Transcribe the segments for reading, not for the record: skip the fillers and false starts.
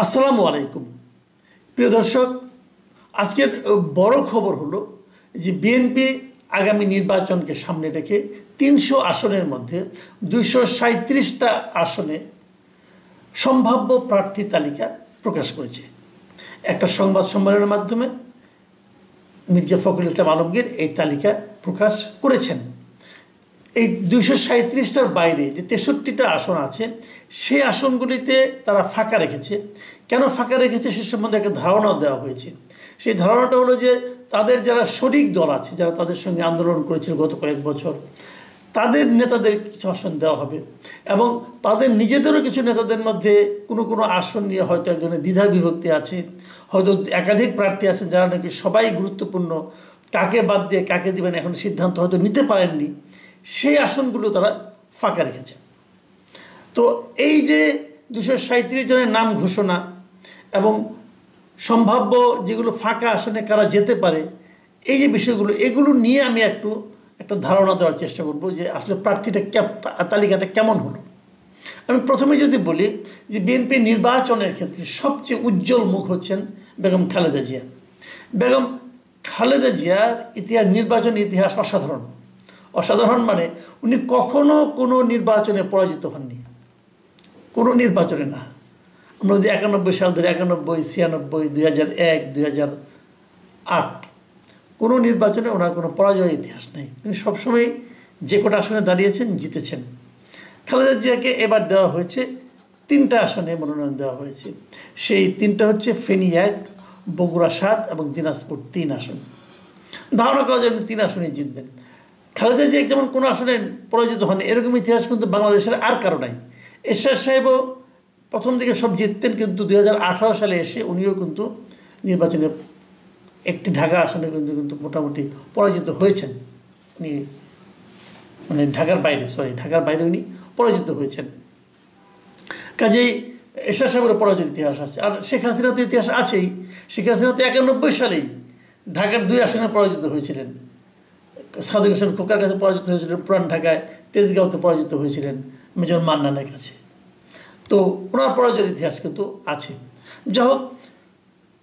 আসসালামু আলাইকুম প্রিয় দর্শক, আজকের বড় খবর হলো যে বিএনপি আগামী নির্বাচনকে সামনে রেখে ৩০০ আসনের মধ্যে ২৩৭টা আসনে সম্ভাব্য প্রার্থী তালিকা প্রকাশ করেছে। একটা সংবাদ সম্মেলনের মাধ্যমে মির্জা ফখরুল ইসলাম আলমগীর এই তালিকা প্রকাশ করেছেন। এই ২৩৭টার বাইরে যে ৬৩টা আসন আছে সেই আসনগুলিতে তারা ফাঁকা রেখেছে। কেন ফাঁকা রেখেছে সে সম্বন্ধে একটা ধারণাও দেওয়া হয়েছে। সেই ধারণাটা হলো যে তাদের যারা শরিক দল আছে, যারা তাদের সঙ্গে আন্দোলন করেছিল গত কয়েক বছর, তাদের নেতাদের কিছু আসন দেওয়া হবে এবং তাদের নিজেদেরও কিছু নেতাদের মধ্যে কোনো আসন নিয়ে হয়তো একজনের দ্বিধা বিভক্তি আছে, হয়তো একাধিক প্রার্থী আছেন যারা নাকি সবাই গুরুত্বপূর্ণ, কাকে বাদ দিয়ে কাকে দিবেন এখন সিদ্ধান্ত হয়তো নিতে পারেননি, সেই আসনগুলো তারা ফাঁকা রেখেছে। তো এই যে ২৩৭ জনের নাম ঘোষণা এবং সম্ভাব্য যেগুলো ফাঁকা আসনে কারা যেতে পারে, এই যে বিষয়গুলো, এগুলো নিয়ে আমি একটা ধারণা দেওয়ার চেষ্টা করব যে আসলে প্রার্থীটা তালিকাটা কেমন হলো। আমি প্রথমে যদি বলি যে বিএনপি নির্বাচনের ক্ষেত্রে সবচেয়ে উজ্জ্বল মুখ হচ্ছেন বেগম খালেদা জিয়া। বেগম খালেদা জিয়ার নির্বাচন ইতিহাস অসাধারণ মানে উনি কখনো কোনো নির্বাচনে পরাজিত হননি, কোনো নির্বাচনে না। আমরা যদি ৯১ সাল ধরে ৯১, ৯৬, ২০০১, ২০০৮ কোনো নির্বাচনে ওনার কোনো পরাজয়ের ইতিহাস নেই। তিনি সবসময় যে কটা আসনে দাঁড়িয়েছেন জিতেছেন। খালেদা জিয়াকে এবার দেওয়া হয়েছে ৩টা আসনে মনোনয়ন দেওয়া হয়েছে। সেই ৩টা হচ্ছে ফেনী ১, বগুড়া ৭ এবং দিনাজপুর ৩ আসন। ধারণা করা যায় ৩ আসনে জিতবেন। খালেদা জিয়া যেমন কোনো আসনে পরাজিত হন, এরকম ইতিহাস কিন্তু বাংলাদেশের আর কারো নাই। এরশাদ সাহেবও প্রথম দিকে সব জিততেন, কিন্তু ২০১৮ সালে এসে উনিও কিন্তু নির্বাচনে একটি ঢাকা আসনে কিন্তু মোটামুটি পরাজিত হয়েছেন। উনি মানে ঢাকার বাইরে উনি পরাজিত হয়েছেন। কাজেই এরশাদ সাহেবের পরাজয়ের ইতিহাস আছে। আর শেখ হাসিনা তো ইতিহাস আছেই। শেখ হাসিনা তো ৯১ সালেই ঢাকার ২ আসনে পরাজিত হয়েছিলেন। সাদেক হোসেন খোকার কাছে পরাজিত হয়েছিলেন পুরান ঢাকায়, তেজগাঁওতে পরাজিত হয়েছিলেন মেজর মান্নানের কাছে। তো ওনার পরাজয়ের ইতিহাস কিন্তু আছে। যাই হোক,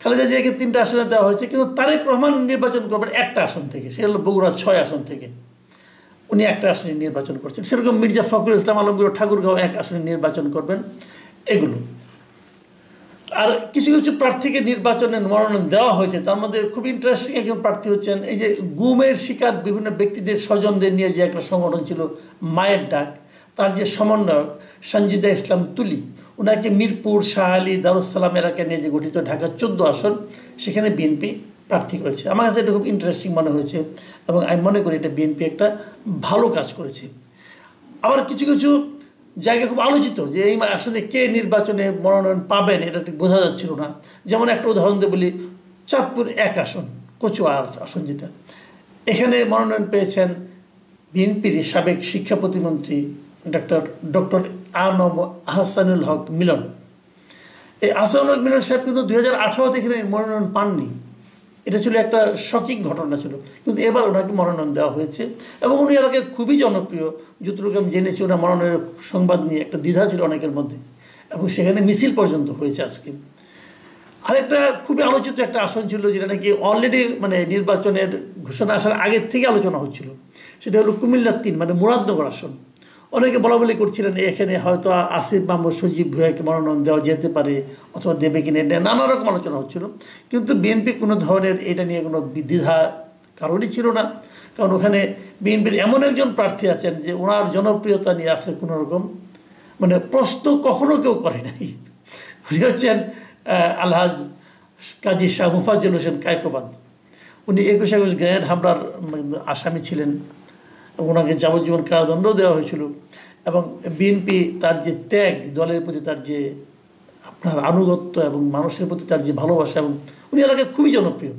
খালেদা জিয়াকে ৩টা আসনে দেওয়া হয়েছে, কিন্তু তারেক রহমান নির্বাচন করবেন একটা আসন থেকে, সে হলো বগুড়া ৬ আসন থেকে। উনি একটা আসনে নির্বাচন করছেন। সেরকম মির্জা ফখরুল ইসলাম আলমগীর ঠাকুরগাঁও ১ আসনে নির্বাচন করবেন। এগুলো আর কিছু কিছু প্রার্থীকে নির্বাচনে মনোনয়ন দেওয়া হয়েছে। তার মধ্যে খুব ইন্টারেস্টিং একজন প্রার্থী হচ্ছেন এই যে গুমের শিকার বিভিন্ন ব্যক্তিদের স্বজনদের নিয়ে যে একটা সংগঠন ছিল মায়ের ডাক, তার যে সমন্বয়ক সঞ্জিদা ইসলাম তুলি, ওনাকে মিরপুর, শাহালি, দারুসালাম এলাকা নিয়ে যে গঠিত ঢাকা ১৪ আসন, সেখানে বিএনপি প্রার্থী করেছে। আমার কাছে এটা খুব ইন্টারেস্টিং মনে হয়েছে এবং আমি মনে করি এটা বিএনপি একটা ভালো কাজ করেছে। আবার কিছু কিছু জায়গা খুব আলোচিত যে এই আসলে কে নির্বাচনে মনোনয়ন পাবেন এটা ঠিক বোঝা যাচ্ছিল না। যেমন একটা উদাহরণ দিয়ে বলি, চাঁদপুর ১ আসন, কচুয়া আসন যেটা, এখানে মনোনয়ন পেয়েছেন বিএনপির সাবেক শিক্ষা প্রতিমন্ত্রী ডক্টর আ.ন.ম আহসানুল হক মিলন। এই আহসানুল হক মিলন সাহেব কিন্তু ২০১৮ এখানে মনোনয়ন পাননি। এটা ছিল একটা শকিং ঘটনা ছিল, কিন্তু এবার ওনাকে মনোনয়ন দেওয়া হয়েছে এবং উনি এলাকায় খুবই জনপ্রিয়। যতটুকু আমি জেনেছি, ওনার মনোনয়নের সংবাদ নিয়ে একটা দ্বিধা ছিল অনেকের মধ্যে এবং সেখানে মিছিল পর্যন্ত হয়েছে আজকে। আরেকটা খুবই আলোচিত একটা আসন ছিল যেটা নাকি অলরেডি মানে নির্বাচনের ঘোষণা আসার আগের থেকে আলোচনা হচ্ছিল, সেটা হলো কুমিল্লা ৩ মানে মুরাদনগর আসন। অনেকে বলাবলি করছিলেন এখানে হয়তো আসিফ মাহমুদ, সজীব ভুঁইয়াকে মনোনয়ন দেওয়া যেতে পারে অথবা দেবে কিনে, নানা রকম আলোচনা হচ্ছিল। কিন্তু বিএনপি কোনো ধরনের এটা নিয়ে কোনো দ্বিধা কারণই ছিল না, কারণ ওখানে বিএনপির এমন একজন প্রার্থী আছেন যে ওনার জনপ্রিয়তা নিয়ে আসলে কোনো রকম মানে প্রশ্ন কখনো কেউ করে নাই। উনি হচ্ছেন আলহাজ কাজী শাহ মুফাজ্জল হোসেন কায়কোবাদ। উনি ২১ গ্রেনেড হামলার আসামি ছিলেন, ওনাকে যাবজ্জীবন কারাদণ্ডও দেওয়া হয়েছিল এবং বিএনপি তার যে ত্যাগ, দলের প্রতি তার যে আপনার আনুগত্য এবং মানুষের প্রতি তার যে ভালোবাসা, এবং উনি এলাকায় খুবই জনপ্রিয়,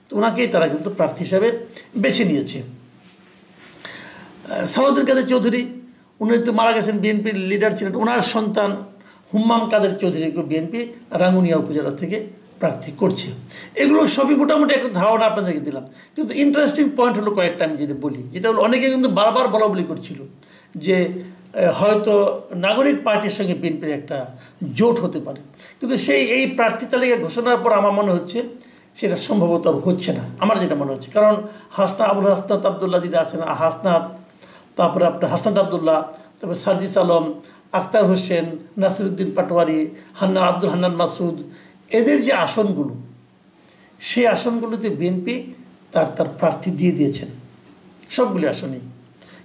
তো ওনাকেই তারা কিন্তু প্রার্থী হিসাবে বেছে নিয়েছে। সালাউদ্দিন কাদের চৌধুরী, উনি তো মারা গেছেন, বিএনপির লিডার ছিলেন। ওনার সন্তান হুম্মাম কাদের চৌধুরীকে বিএনপি রাঙ্গুনিয়া উপজেলা থেকে প্রার্থী করছে। এগুলো সবই মোটামুটি একটা ধারণা আপনাদেরকে দিলাম, কিন্তু ইন্টারেস্টিং পয়েন্ট হলো কয়েকটা আমি যেটা বলি, যেটা হলো অনেকে কিন্তু বারবার বলা বলি করছিল যে হয়তো নাগরিক পার্টির সঙ্গে বিএনপির একটা জোট হতে পারে, কিন্তু এই প্রার্থী তালিকা ঘোষণার পর আমার মনে হচ্ছে সেটা সম্ভবত হচ্ছে না, আমার যেটা মনে হচ্ছে। কারণ আবুল হাসনাত আবদুল্লাহ যেটা আছেন, হাসনাত, তারপরে আপনার হাসনাত আবদুল্লাহ, তারপরে সার্জিস আলম, আক্তার হোসেন, নাসিরুদ্দিন পাটোয়ারি, আব্দুল হান্নান মাসুদ, এদের যে আসনগুলো, সেই আসনগুলোতে বিএনপি তার প্রার্থী দিয়ে দিয়েছেন সবগুলি আসনেই।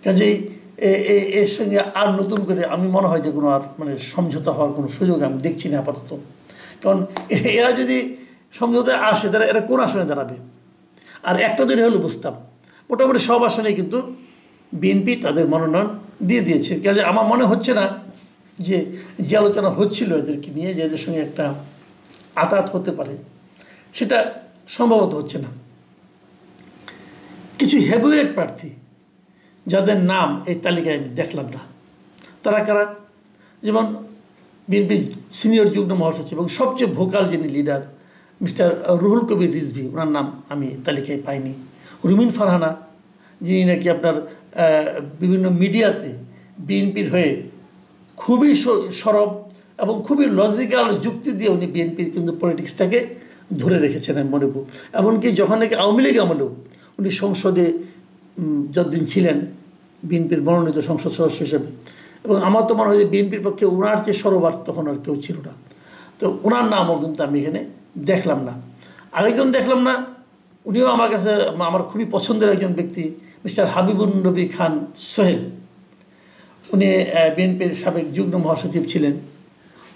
কাজেই এর সঙ্গে আর নতুন করে আমি মনে হয় যে কোনো আর সমঝোতা হওয়ার কোনো সুযোগ আমি দেখছি না আপাতত। কারণ এরা যদি সমঝোতায় আসে তারা এরা কোন আসনে দাঁড়াবে? আর একটা দুটো হলে বুঝতাম, মোটামুটি সব আসনেই কিন্তু বিএনপি তাদের মনোনয়ন দিয়ে দিয়েছে। কাজে আমার মনে হচ্ছে না যে আলোচনা হচ্ছিল এদেরকে নিয়ে, যে এদের সঙ্গে একটা আতাত হতে পারে, সেটা সম্ভবত হচ্ছে না। কিছু হেভিওয়েট প্রার্থী যাদের নাম এই তালিকায় আমি দেখলাম না, তারা কারা? যেমন বিএনপি সিনিয়র যুগ্ম মহাসচিব এবং সবচেয়ে ভোকাল যিনি লিডার মিস্টার রুহুল কবির রিজভী, ওনার নাম আমি তালিকায় পাইনি। রুমিন ফারহানা, যিনি নাকি আপনার বিভিন্ন মিডিয়াতে বিএনপির হয়ে খুবই সরব এবং খুবই লজিক্যাল যুক্তি দিয়ে উনি বিএনপির কিন্তু পলিটিক্সটাকে ধরে রেখেছেন আমি মনে করব। এমনকি যখন নাকি আওয়ামী লীগ আমলেও উনি সংসদে যতদিন ছিলেন বিএনপির মনোনীত সংসদ সদস্য হিসেবে, এবং আমার তো মনে হয় যে বিএনপির পক্ষে ওনার যে সরোবার তখন আর কেউ ছিল না, তো ওনার নামও কিন্তু আমি এখানে দেখলাম না। আরেকজন দেখলাম না, উনিও আমার কাছে আমার খুবই পছন্দের একজন ব্যক্তি, মিস্টার হাবিবুর নবী খান সোহেল। উনি বিএনপির সাবেক যুগ্ম মহাসচিব ছিলেন।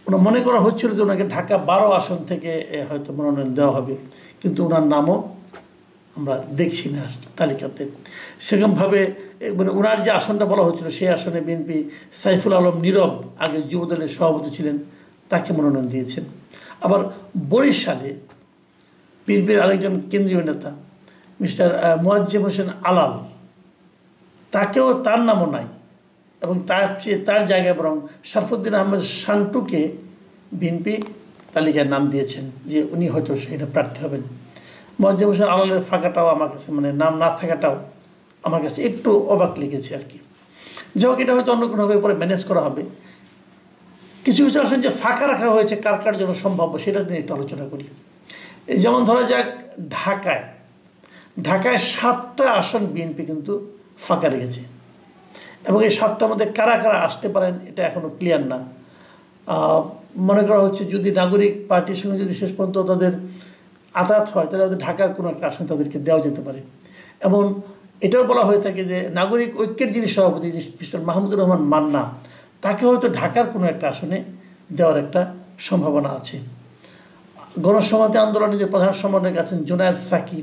ওনার মনে করা হচ্ছিল যে ওনাকে ঢাকা 12 আসন থেকে হয়তো মনোনয়ন দেওয়া হবে, কিন্তু ওনার নামও আমরা দেখছি না তালিকাতে সেরকমভাবে। ওনার যে আসনটা বলা হচ্ছিল সেই আসনে বিএনপি সাইফুল আলম নীরব, আগে যুবদলের সভাপতি ছিলেন, তাকে মনোনয়ন দিয়েছেন। আবার বরিশালে বিএনপির আরেকজন কেন্দ্রীয় নেতা মিস্টার মোয়াজ্জেম হোসেন আলাল, তাকেও তার নামও নাই, এবং তার জায়গায় বরং শরফুদ্দিন আহমেদ শান্টুকে বিএনপি তালিকায় নাম দিয়েছেন যে উনি হয়তো সেটা প্রার্থী হবেন। মোয়াজ্জেম হোসেন আলালের ফাঁকাটাও আমার কাছে নাম না থাকাটাও আমার কাছে একটু অবাক লেগেছে আর কি। যাই হোক, এটা হয়তো অন্য কোনোভাবে পরে ম্যানেজ করা হবে। কিছু আসন যে ফাঁকা রাখা হয়েছে কার কার জন্য সম্ভাব্য সেটা নিয়ে একটু আলোচনা করি। যেমন ধরা যাক ঢাকায় 7টা আসন বিএনপি কিন্তু ফাঁকা রেখেছে, এবং এই 7টার মধ্যে কারা কারা আসতে পারেন এটা এখনও ক্লিয়ার না। মনে করা হচ্ছে যদি নাগরিক পার্টির সঙ্গে যদি শেষ পর্যন্ত তাদের আতাত হয় তাহলে হয়তো ঢাকার কোনো একটা আসন তাদেরকে দেওয়া যেতে পারে। এবং এটাও বলা হয়ে থাকে যে নাগরিক ঐক্যের যিনি সভাপতি মিস্টার মাহমুদুর রহমান মান্না, তাকে হয়তো ঢাকার কোনো একটা আসনে দেওয়ার একটা সম্ভাবনা আছে। গণসংহতি আন্দোলনের যে প্রধান সমন্বয়ক আছেন জুনায়েদ সাকি,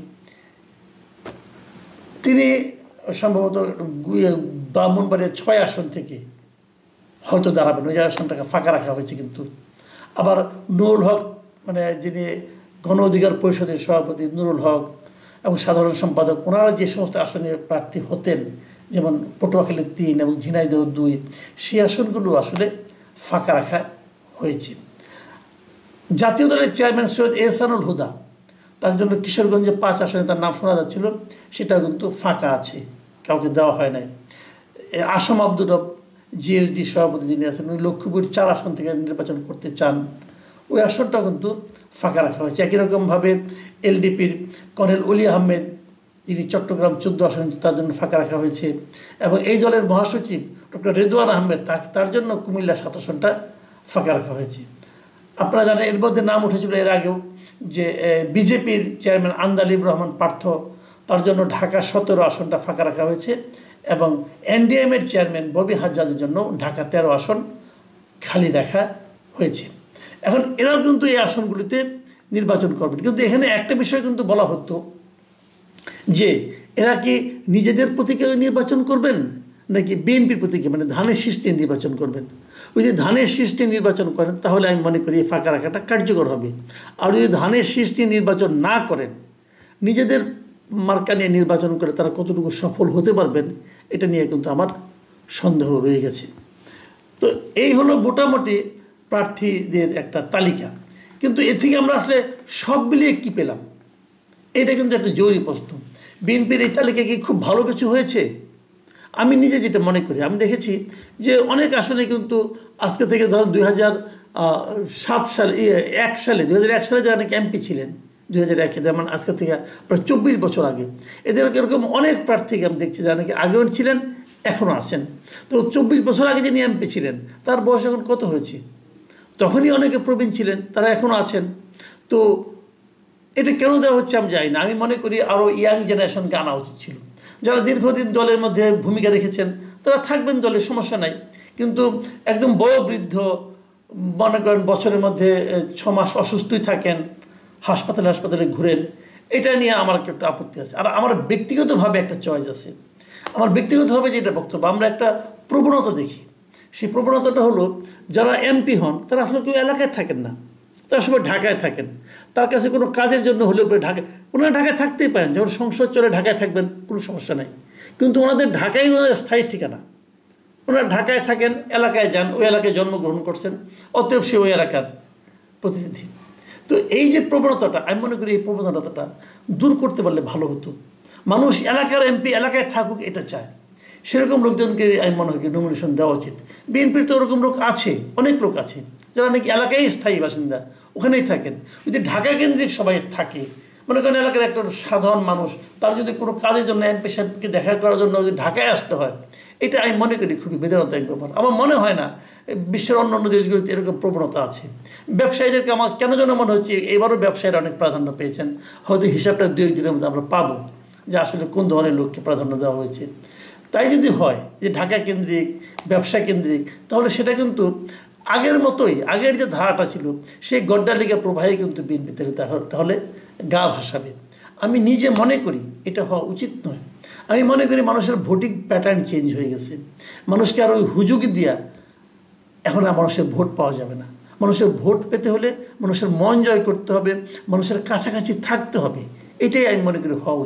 তিনি সম্ভবত ব্রাহ্মণবাড়িয়ার 6 আসন থেকে হয়তো দাঁড়াবেন, ওই আসনটাকে ফাঁকা রাখা হয়েছে। কিন্তু আবার নুরুল হক, যিনি গণ অধিকার পরিষদের সভাপতি নুরুল হক এবং সাধারণ সম্পাদক, ওনারা যে সমস্ত আসনে প্রার্থী হতেন, যেমন পটুয়াখালী 3 এবং ঝিনাইদহ 2, সেই আসনগুলো আসলে ফাঁকা রাখা হয়েছে। জাতীয় দলের চেয়ারম্যান সৈয়দ এহসানুল হুদা, তার জন্য কিশোরগঞ্জে 5 আসনে তার নাম শোনা যাচ্ছিল, সেটাও কিন্তু ফাঁকা আছে, কাউকে দেওয়া হয় নাই। আসম আব্দুর রব জিএসডি সভাপতি যিনি আছেন, উনি লক্ষ্মীপুর 4 আসন থেকে নির্বাচন করতে চান, ওই আসনটাও কিন্তু ফাঁকা রাখা হয়েছে। একই রকমভাবে এলডিপির কর্নেল অলি আহমেদ, যিনি চট্টগ্রাম 14 আসন, তার জন্য ফাঁকা রাখা হয়েছে। এবং এই দলের মহাসচিব ডক্টর রেদওয়ান আহমেদ, তার জন্য কুমিল্লা 7 আসনটা ফাঁকা রাখা হয়েছে। আপনারা জানেন এর মধ্যে নাম উঠেছিল এর আগেও যে বিজেপির চেয়ারম্যান আন্দালিব রহমান পার্থ, তার জন্য ঢাকা 17 আসনটা ফাঁকা রাখা হয়েছে, এবং এনডিএমের চেয়ারম্যান ববি হাজ্জাজের জন্য ঢাকা 13 আসন খালি রাখা হয়েছে। এখন এরাও কিন্তু এই আসনগুলিতে নির্বাচন করবেন, কিন্তু এখানে একটা বিষয় কিন্তু বলা হতো যে এরা কি নিজেদের প্রতীকে নির্বাচন করবেন নাকি বিএনপির প্রতীকে, ধানের শীষে নির্বাচন করবেন। ওই যে ধানের শীষে নির্বাচন করেন তাহলে আমি মনে করি ফাঁকা রাখাটা কার্যকর হবে। আর যদি ধানের শীষে নির্বাচন না করেন, নিজেদের মার্কা নিয়ে নির্বাচন করে তারা কতটুকু সফল হতে পারবেন, এটা নিয়ে কিন্তু আমার সন্দেহ রয়ে গেছে। তো এই হলো মোটামুটি প্রার্থীদের একটা তালিকা। কিন্তু এ থেকে আমরা আসলে সব মিলিয়ে কী পেলাম, এটা কিন্তু একটা জরুরি প্রশ্ন। বিএনপির এই তালিকা কি খুব ভালো কিছু হয়েছে? আমি নিজে যেটা মনে করি, আমি দেখেছি যে অনেক আসনে কিন্তু আজকে থেকে ধরুন 2001 সালে যারা নাকি এমপি ছিলেন 2001 যেমন আজকে থেকে প্রায় 24 বছর আগে, এদের এরকম অনেক প্রার্থীকে আমি দেখছি যারা নাকি আগেও ছিলেন এখনও আছেন। তো 24 বছর আগে যিনি এমপি ছিলেন তার বয়স এখন কত হয়েছে? তখনই অনেকে প্রবীণ ছিলেন, তারা এখনও আছেন। তো এটা কেন দেওয়া হচ্ছে আমি জানি না। আমি মনে করি আরও ইয়াং জেনারেশনকে আনা উচিত ছিল। যারা দীর্ঘদিন দলের মধ্যে ভূমিকা রেখেছেন তারা থাকবেন দলে, সমস্যা নাই। কিন্তু একদম বয়োবৃদ্ধ, মনে করেন বছরের মধ্যে 6 মাস অসুস্থই থাকেন, হাসপাতালে ঘুরেন, এটা নিয়ে আমার একটা আপত্তি আছে। আর আমার ব্যক্তিগতভাবে একটা চয়েস আছে। আমার ব্যক্তিগতভাবে যেটা বক্তব্য, আমরা একটা প্রবণতা দেখি। সেই প্রবণতাটা হলো যারা এমপি হন তারা আসলে কেউ এলাকায় থাকেন না, তারা সবাই ঢাকায় থাকেন। তার কাছে কোনো কাজের জন্য হলেও ওনারা ঢাকায় থাকতেই পারেন, যখন সংসদ চলে ঢাকায় থাকবেন, কোনো সমস্যা নাই। কিন্তু ওনাদের ঢাকায় ওনাদের স্থায়ী ঠিকানা, ওনারা ঢাকায় থাকেন, এলাকায় যান, ওই এলাকায় জন্মগ্রহণ করছেন, অতএব সে ওই এলাকার প্রতিনিধি। তো এই যে প্রবণতাটা, আমি মনে করি এই প্রবণতাটা দূর করতে পারলে ভালো হতো। মানুষ এলাকার এমপি এলাকায় থাকুক এটা চায়, সেরকম লোকজনকে আমি মনে হয় নমিনেশন দেওয়া উচিত। বিএনপির তো ওরকম লোক আছে, অনেক লোক আছে যারা নাকি এলাকায় স্থায়ী বাসিন্দা, ওখানেই থাকেন। যদি ঢাকা কেন্দ্রিক সবাই থাকে, মনে করেন এলাকার একটা সাধারণ মানুষ, তার যদি কোনো কাজের জন্য এমপি সাহেবকে দেখা করার জন্য যদি ঢাকায় আসতে হয়, এটা আমি মনে করি খুবই বেদনাদায়ক ব্যাপার। আমার মনে হয় না বিশ্বের অন্যান্য দেশগুলিতে এরকম প্রবণতা আছে। ব্যবসায়ীদেরকে আমার কেন যেন মনে হচ্ছে এবারও ব্যবসায়ীরা অনেক প্রাধান্য পেয়েছেন। হয়তো হিসাবটা 2-1 দিনের মধ্যে আমরা পাবো যে আসলে কোন ধরনের লোককে প্রাধান্য দেওয়া হয়েছে। তাই যদি হয় যে ঢাকা কেন্দ্রিক, ব্যবসা কেন্দ্রিক, তাহলে সেটা কিন্তু আগের মতোই, আগের যে ধারাটা ছিল সেই গড্ডালিকা প্রবাহে কিন্তু বিএনপিতে তাহলে গা ভাসাবে। আমি নিজে মনে করি এটা হওয়া উচিত নয়। আমি মনে করি মানুষের ভোটিং প্যাটার্ন চেঞ্জ হয়ে গেছে। মানুষকে আর ওই হুজুকি দিয়া এখন আর মানুষের ভোট পাওয়া যাবে না। মানুষের ভোট পেতে হলে মানুষের মন জয় করতে হবে, মানুষের কাছাকাছি থাকতে হবে। এটাই আমি মনে করি হওয়া উচিত।